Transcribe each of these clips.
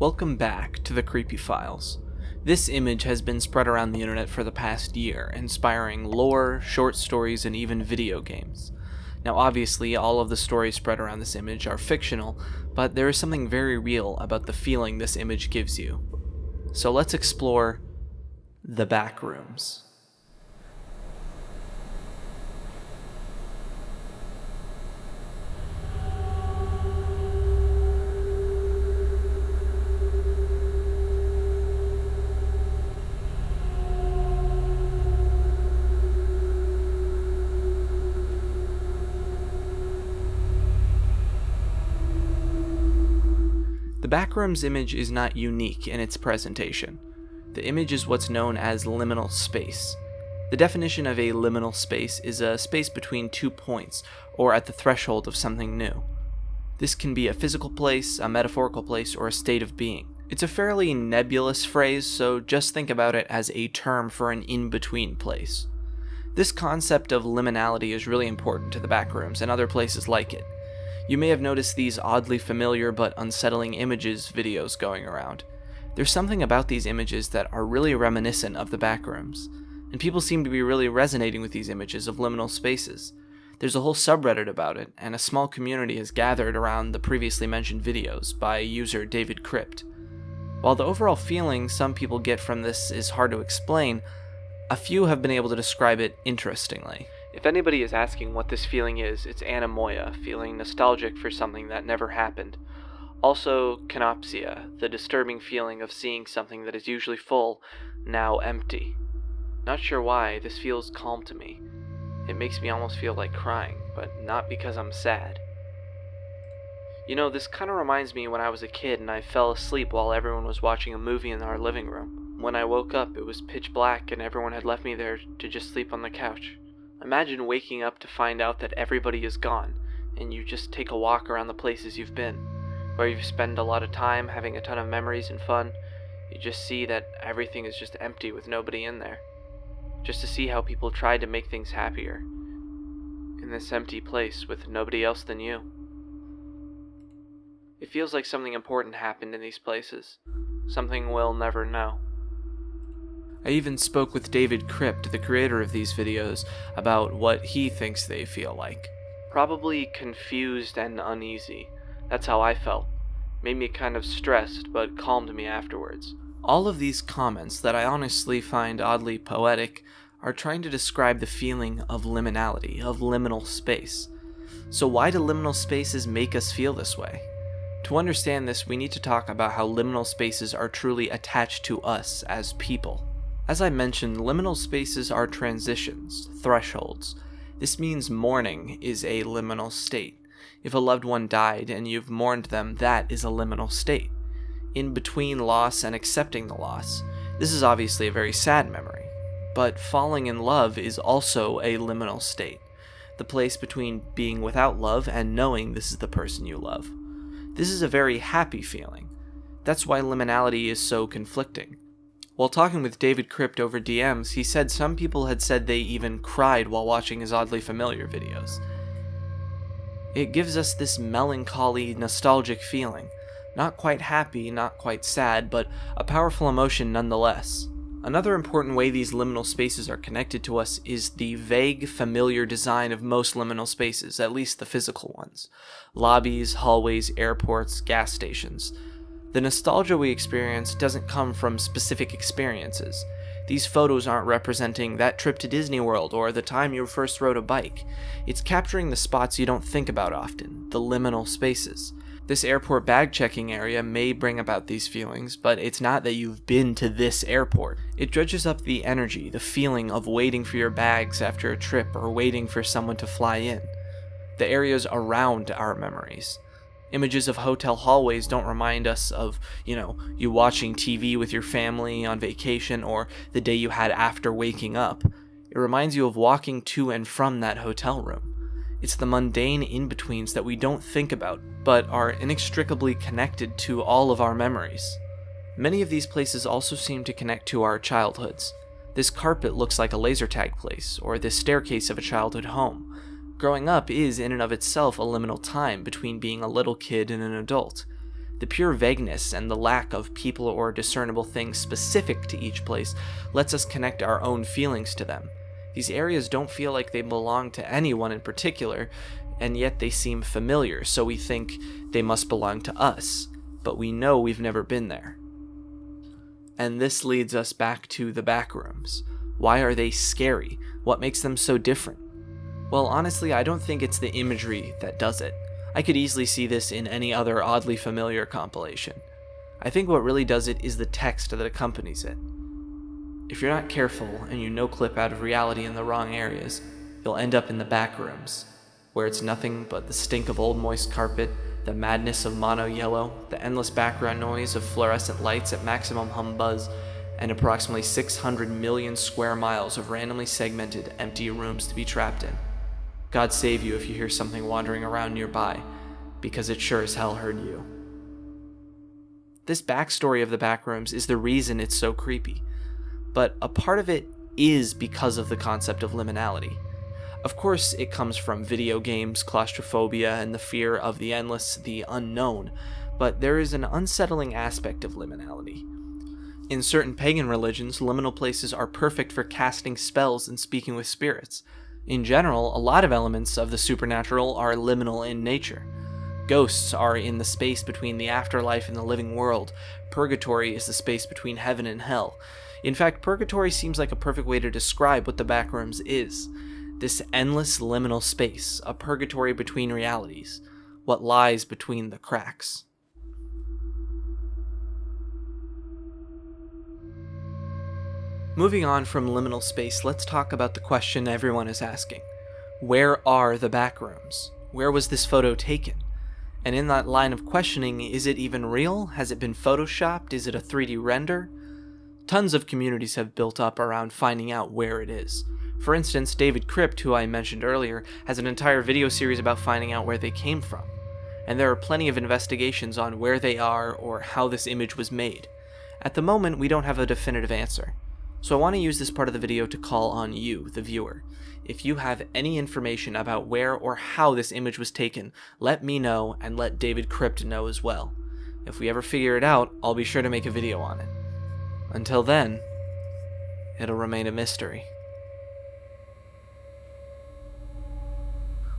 Welcome back to the Creepy Files. This image has been spread around the internet for the past year, inspiring lore, short stories, and even video games. Now obviously, all of the stories spread around this image are fictional, but there is something very real about the feeling this image gives you. So let's explore the Backrooms. The Backrooms image is not unique in its presentation. The image is what's known as liminal space. The definition of a liminal space is a space between 2 points, or at the threshold of something new. This can be a physical place, a metaphorical place, or a state of being. It's a fairly nebulous phrase, so just think about it as a term for an in-between place. This concept of liminality is really important to the Backrooms and other places like it. You may have noticed these oddly familiar but unsettling images videos going around. There's something about these images that are really reminiscent of the Backrooms, and people seem to be really resonating with these images of liminal spaces. There's a whole subreddit about it, and a small community has gathered around the previously mentioned videos by user David Crypt. While the overall feeling some people get from this is hard to explain, a few have been able to describe it interestingly. If anybody is asking what this feeling is, it's anemoia, feeling nostalgic for something that never happened. Also, canopsia, the disturbing feeling of seeing something that is usually full, now empty. Not sure why, this feels calm to me. It makes me almost feel like crying, but not because I'm sad. You know, this kind of reminds me when I was a kid and I fell asleep while everyone was watching a movie in our living room. When I woke up, it was pitch black and everyone had left me there to just sleep on the couch. Imagine waking up to find out that everybody is gone, and you just take a walk around the places you've been, where you've spent a lot of time having a ton of memories and fun. You just see that everything is just empty with nobody in there. Just to see how people tried to make things happier in this empty place with nobody else than you. It feels like something important happened in these places, something we'll never know. I even spoke with David Crypt, the creator of these videos, about what he thinks they feel like. Probably confused and uneasy. That's how I felt. Made me kind of stressed, but calmed me afterwards. All of these comments that I honestly find oddly poetic are trying to describe the feeling of liminality, of liminal space. So why do liminal spaces make us feel this way? To understand this, we need to talk about how liminal spaces are truly attached to us as people. As I mentioned, liminal spaces are transitions, thresholds. This means mourning is a liminal state. If a loved one died and you've mourned them, that is a liminal state. In between loss and accepting the loss. This is obviously a very sad memory. But falling in love is also a liminal state. The place between being without love and knowing this is the person you love. This is a very happy feeling. That's why liminality is so conflicting. While talking with David Crypt over DMs, he said some people had said they even cried while watching his oddly familiar videos. It gives us this melancholy, nostalgic feeling. Not quite happy, not quite sad, but a powerful emotion nonetheless. Another important way these liminal spaces are connected to us is the vague, familiar design of most liminal spaces, at least the physical ones. Lobbies, hallways, airports, gas stations. The nostalgia we experience doesn't come from specific experiences. These photos aren't representing that trip to Disney World or the time you first rode a bike. It's capturing the spots you don't think about often, the liminal spaces. This airport bag checking area may bring about these feelings, but it's not that you've been to this airport. It dredges up the energy, the feeling of waiting for your bags after a trip or waiting for someone to fly in. The areas around our memories. Images of hotel hallways don't remind us of, you watching TV with your family on vacation or the day you had after waking up. It reminds you of walking to and from that hotel room. It's the mundane in-betweens that we don't think about, but are inextricably connected to all of our memories. Many of these places also seem to connect to our childhoods. This carpet looks like a laser tag place, or this staircase of a childhood home. Growing up is in and of itself a liminal time between being a little kid and an adult. The pure vagueness and the lack of people or discernible things specific to each place lets us connect our own feelings to them. These areas don't feel like they belong to anyone in particular, and yet they seem familiar, so we think they must belong to us, but we know we've never been there. And this leads us back to the Backrooms. Why are they scary? What makes them so different? Well, honestly, I don't think it's the imagery that does it. I could easily see this in any other oddly familiar compilation. I think what really does it is the text that accompanies it. If you're not careful and you no-clip out of reality in the wrong areas, you'll end up in the Backrooms, where it's nothing but the stink of old moist carpet, the madness of mono yellow, the endless background noise of fluorescent lights at maximum hum buzz, and approximately 600 million square miles of randomly segmented, empty rooms to be trapped in. God save you if you hear something wandering around nearby, because it sure as hell heard you. This backstory of the Backrooms is the reason it's so creepy, but a part of it is because of the concept of liminality. Of course, it comes from video games, claustrophobia, and the fear of the endless, the unknown, but there is an unsettling aspect of liminality. In certain pagan religions, liminal places are perfect for casting spells and speaking with spirits. In general, a lot of elements of the supernatural are liminal in nature. Ghosts are in the space between the afterlife and the living world. Purgatory is the space between heaven and hell. In fact, purgatory seems like a perfect way to describe what the Backrooms is. This endless liminal space, a purgatory between realities, what lies between the cracks. Moving on from liminal space, let's talk about the question everyone is asking. Where are the Backrooms? Where was this photo taken? And in that line of questioning, is it even real? Has it been photoshopped? Is it a 3D render? Tons of communities have built up around finding out where it is. For instance, David Crypt, who I mentioned earlier, has an entire video series about finding out where they came from. And there are plenty of investigations on where they are or how this image was made. At the moment, we don't have a definitive answer. So I want to use this part of the video to call on you, the viewer. If you have any information about where or how this image was taken, let me know and let David Crypt know as well. If we ever figure it out, I'll be sure to make a video on it. Until then, it'll remain a mystery.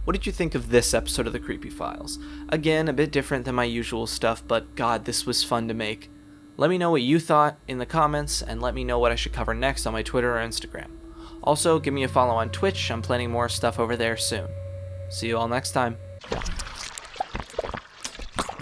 What did you think of this episode of the Creepy Files? Again, a bit different than my usual stuff, but god, this was fun to make. Let me know what you thought in the comments, and let me know what I should cover next on my Twitter or Instagram. Also, give me a follow on Twitch, I'm planning more stuff over there soon. See you all next time.